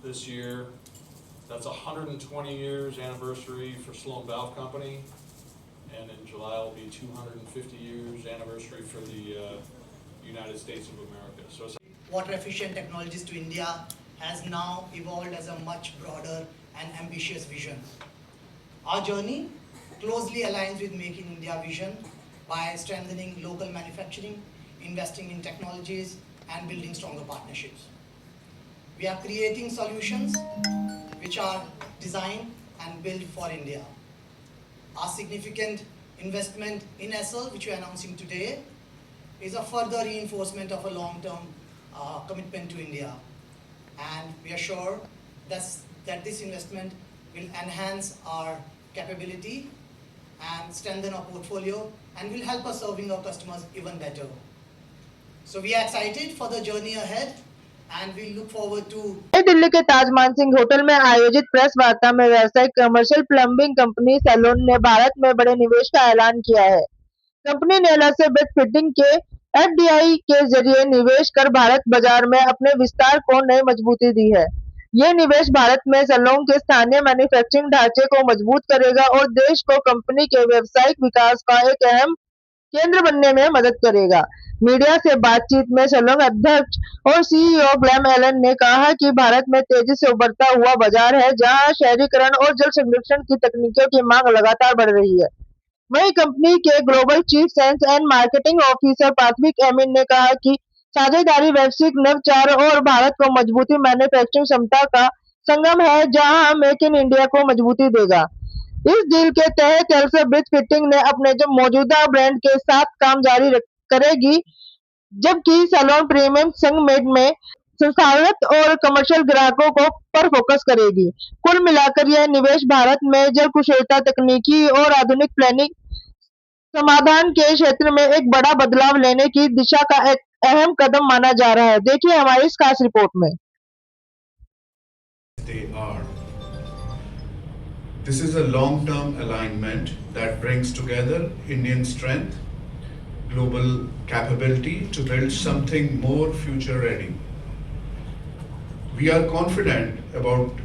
this year. That's 120 years anniversary for Sloan Valve Company, and in July will be 250 years anniversary for the United States of America. So it's water efficient technologies to India has now evolved as a much broader and ambitious vision. Our journey closely aligns with Make in India vision by strengthening local manufacturing, investing in technologies, and building stronger partnerships. We are creating solutions which are designed and built for India. Our significant investment in ESSL, which we are announcing today, is a further reinforcement of a long-term commitment to India. And we are sure that this investment will enhance our capability and strengthen our portfolio and will help us serving our customers even better. So we are excited for the journey ahead and we look forward to नई दिल्ली के ताज Mansingh hotel में आयोजित press वार्ता में व्यावसायिक commercial plumbing company salon ने भारत में बड़े निवेश का ऐलान किया है। कंपनी ने न से ब्रेथ फिटिंग के एफडीआई के जरिए निवेश कर भारत बाजार में अपने विस्तार को नई मजबूती दी है। यह निवेश भारत में सलोन के स्थानीय मैन्युफैक्चरिंग ढांचे को मजबूत करेगा और देश को कंपनी के व्यावसायिक विकास का एक अहम केंद्र बनने में मदद करेगा। मीडिया से बातचीत में सलोन अध्यक्ष और सीईओ ग्लेन एलन ने कहा कि भारत में तेजी से उभरता हुआ बाजार है, जहां शहरीकरण और जल संरक्षण की तकनीकों की मांग लगातार बढ़ रही है। वहीं कंपनी के global chief sales and marketing officer पाथविक एमिन ने कहा कि साझेदारी वैश्विक नवाचार और भारत को मजबूती मैन्युफैक्चरिंग क्षमता का संगम है, जहां मेक इन इंडिया को मजबूती देगा। इस डील के तहत एल्सा ब्रिज फिटिंग ने अपने जो मौजूदा ब्रांड के साथ काम जारी करेगी, जबकि सलोन प्रीमियम सेगमेंट में संस्थागत और कमर्शियल ग्राहकों को पर फोकस करेगी। कुल मिलाकर यह निवेश भारत में जल कुशलता तकनीकी और आधुनिक प्लानिंग समाधान के क्षेत्र में एक बड़ा बदलाव लेने की दिशा का एक अहम कदम माना जा रहा है। देखिए हमारी इस खास रिपोर्ट में। They are. This is a long-term alignment that brings together Indian strength, global capability to build something more future-ready. We are confident about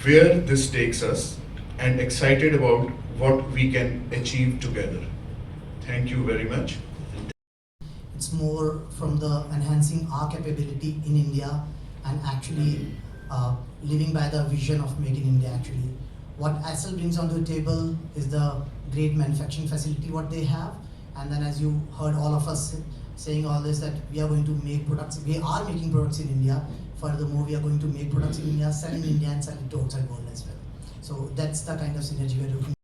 where this takes us and excited about what we can achieve together. Thank you very much. it's more from the enhancing our capability in India and actually living by the vision of Make in India actually. What ESSL brings onto the table is the great manufacturing facility what they have, and then as you heard all of us saying all this that we are going to make products, we are making products in India. Furthermore, we are going to make products in India, sell in India and sell it to outside world as well. So that's the kind of synergy we are looking.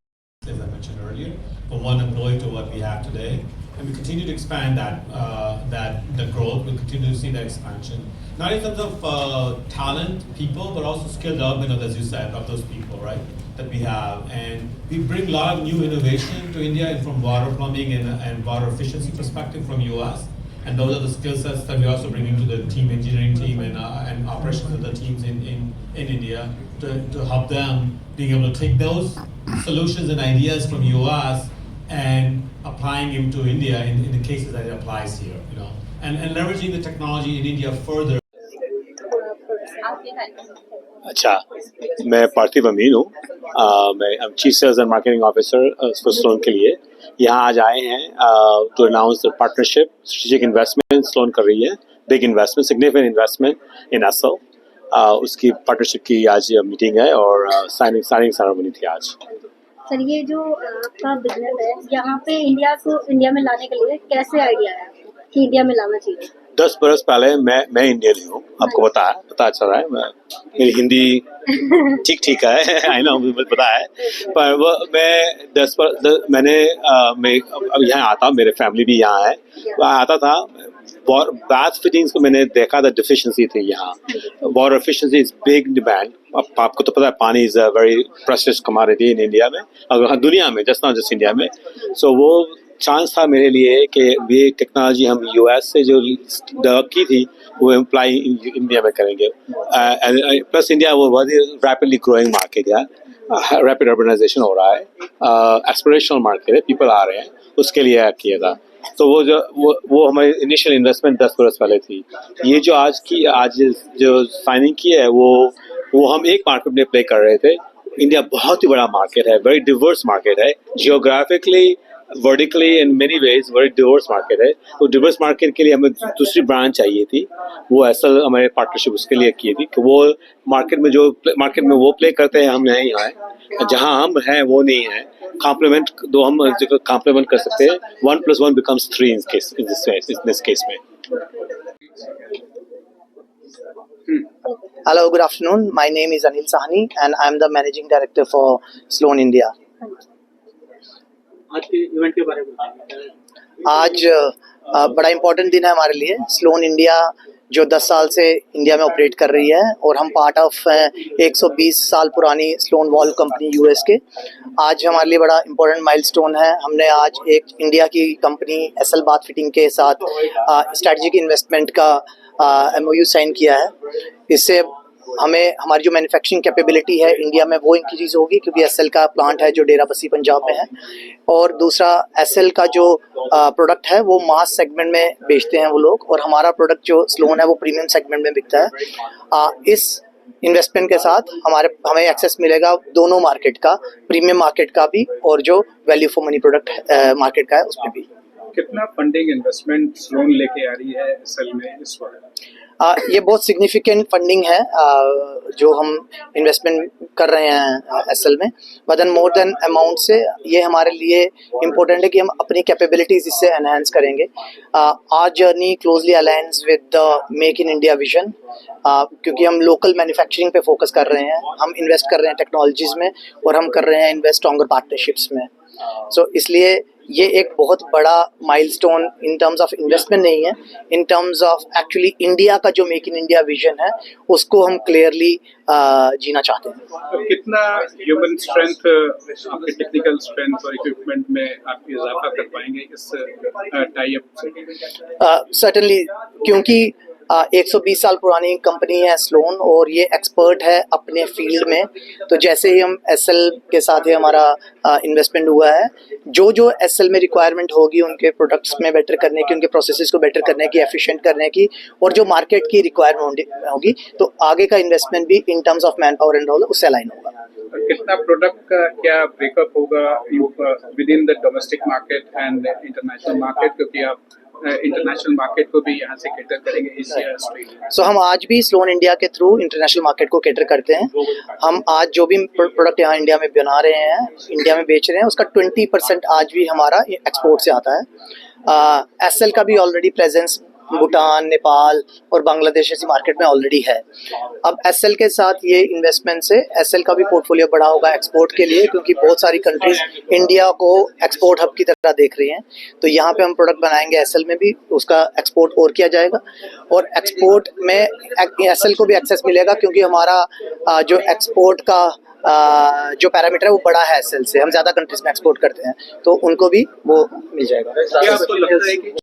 As I mentioned earlier, from one employee to what we have today, and we continue to expand the growth. We continue to see that expansion, not in terms of talent, people, but also skill development of, as you said, of those people, right? That we have, and we bring a lot of new innovation to India, and from water plumbing and water efficiency perspective from US, and those are the skill sets that we're also bringing to the team, engineering team, and operations of the teams in India to help them being able to take those solutions and ideas from US and applying them to India in the cases that it applies here, you know, and leveraging the technology in India further. अच्छा, मैं पार्थिव अमीन हूँ। मैं chief sales and marketing officer for स्लोन के लिए यहाँ आज आए हैं to announce the partnership strategic investment स्लोन कर रही है, big investment, significant investment in SL. उसकी पार्टनरशिप की आज मीटिंग है और साइनिंग सेरेमनी थी आज। सर, ये जो आपका बिजनेस है यहाँ पे इंडिया में लाने के लिए कैसे आइडिया है कि इंडिया में लाना चाहिए? 10 बरस पहले मैं इंडियन हूँ, आपको पता चल रहा है। मेरी हिंदी ठीक है, आई नो, मुझे पता है, पर वो मैं यहाँ आता हूँ, मेरे फैमिली भी यहाँ है, वहाँ आता था। बाथ फिटिंग्स को मैंने देखा था, डिफिशिएंसी थी यहाँ। Water efficiency is big demand. आपको तो पता है, पानी is a very precious commodity in India में, अगर दुनिया में, जस्ट नॉट जस्ट इंडिया में। सो वो चांस था मेरे लिए कि ये टेक्नोलॉजी हम यूएस से जो डेवलप की थी वो अप्लाई इंडिया में करेंगे। प्लस इंडिया वो बहुत ही रैपिडली ग्रोइंग मार्केट है, रैपिड अर्बनाइजेशन हो रहा है, एस्पिरेशनल मार्केट है, पीपल आ रहे हैं, उसके लिए किया था। तो वो हमारी इनिशियल इन्वेस्टमेंट 10 बरस पहले थी। ये जो आज जो साइनिंग की है वो हम एक मार्केट में प्ले कर रहे थे। इंडिया बहुत ही बड़ा मार्केट है, वेरी डिवर्स मार्केट है, geographically vertically in many ways very Divers market है। तो डिवर्स मार्केट के लिए हमें दूसरी ब्रांच चाहिए थी, वो एसएल हमारे पार्टनरशिप उसके लिए की थी कि वो मार्केट में वो प्ले करते हैं, हम नहीं आए, जहां हम हैं वो नहीं है। कॉम्प्लीमेंट दो हम कॉम्प्लीमेंट कर सकते हैं, 1+1 becomes 3 in this case में। Hello, good afternoon. My name is Anil Sahni and I am the Managing Director for Sloan India. आज के इवेंट के बारे में बताइए। आज बड़ा इम्पोर्टेंट दिन है हमारे लिए। स्लोन इंडिया जो 10 साल से इंडिया में ऑपरेट कर रही है और हम पार्ट ऑफ 120 साल पुरानी स्लोन वॉल्व कंपनी यूएस के। आज हमारे लिए बड़ा इम्पोर्टेंट माइलस्टोन है। हमने आज एक इंडिया की कंपनी एसएल बाथ फिटिंग के साथ स्ट्रेटेजिक इन्वेस्टमेंट का एमओयू साइन किया है। इससे हमें हमारी जो मैन्युफैक्चरिंग कैपेबिलिटी है इंडिया में वो इंक्रीज होगी, क्योंकि एसएल का प्लांट है जो डेरा बस्सी पंजाब में है। और दूसरा, एसएल का जो प्रोडक्ट है वो मास सेगमेंट में बेचते हैं वो लोग, और हमारा प्रोडक्ट जो स्लोन है वो प्रीमियम सेगमेंट में बिकता है। इस इन्वेस्टमेंट के साथ हमें एक्सेस मिलेगा दोनों मार्केट का, प्रीमियम मार्केट का भी और जो value for money product market का है उसमें भी। कितना फंडिंग इन्वेस्टमेंट स्लोन लेके आ रही है एसएल में इस वक्त? ये बहुत सिग्निफिकेंट फंडिंग है जो हम इन्वेस्टमेट कर रहे हैं एसएल में। बट मोर देन अमाउंट से ये हमारे लिए इम्पोर्टेंट है कि हम अपनी कैपेबिलिटीज इससे एनहांस करेंगे। Our journey closely aligns with the make in India vision, क्योंकि हम लोकल मैन्युफैक्चरिंग पे फोकस कर रहे हैं, हम इन्वेस्ट कर रहे हैं टेक्नोलॉजीज में और हम कर रहे हैं इन्वेस्ट स्ट्रॉन्गर पार्टनरशिप्स में। सो इसलिए ये एक बहुत बड़ा milestone in terms of investment नहीं है, in terms of actually India का जो मेक इन इंडिया विजन है उसको हम क्लियरली जीना चाहते हैं। तो कितना ह्यूमन स्ट्रेंथ, आपके टेक्निकल स्ट्रेंथ और इक्विपमेंट में आप इजाफा कर पाएंगे इस टाई अप से? सर्टेनली, क्योंकि 120 साल पुरानी कंपनी है स्लोन और ये एक्सपर्ट है अपने फील्ड में। तो जैसे ही हम एसएल के साथ ही हमारा इन्वेस्टमेंट हुआ है, जो एसएल में रिक्वायरमेंट होगी उनके प्रोडक्ट्स में बेटर करने की, उनके प्रोसेसेस को बेटर करने की, एफिशिएंट करने की, और जो मार्केट की रिक्वायरमेंट होगी, तो आगे का इन्वेस्टमेंट भी in terms of man power and all उससे अलाइन होगा। कितना प्रोडक्ट का क्या ब्रेकअप होगा with in the domestic market and international market, क्योंकि आप इंटरनेशनल मार्केट को भी यहाँ से कैटर करेंगे, एशिया, ऑस्ट्रेलिया? सो हम आज भी स्लोन इंडिया के थ्रू इंटरनेशनल मार्केट को कैटर करते हैं। हम आज जो भी प्रोडक्ट यहाँ इंडिया में बना रहे हैं, इंडिया में बेच रहे हैं, उसका 20% आज भी हमारा एक्सपोर्ट से आता है। एसएल का भी ऑलरेडी प्रेजेंस भूटान, नेपाल और बांग्लादेश ऐसी मार्केट में ऑलरेडी है। अब एसएल के साथ ये इन्वेस्टमेंट से एसएल का भी पोर्टफोलियो बड़ा होगा एक्सपोर्ट के लिए, क्योंकि बहुत सारी कंट्रीज इंडिया को एक्सपोर्ट हब की तरह देख रही हैं। तो यहाँ पे हम प्रोडक्ट बनाएंगे एसएल में भी, उसका एक्सपोर्ट और किया जाएगा, और एक्सपोर्ट में एसएल को भी एक्सेस मिलेगा, क्योंकि हमारा जो एक्सपोर्ट का जो पैरामीटर है वो बड़ा है एसएल से। हम ज़्यादा कंट्रीज में एक्सपोर्ट करते हैं, तो उनको भी वो मिल जाएगा। क्या आपको लगता है कि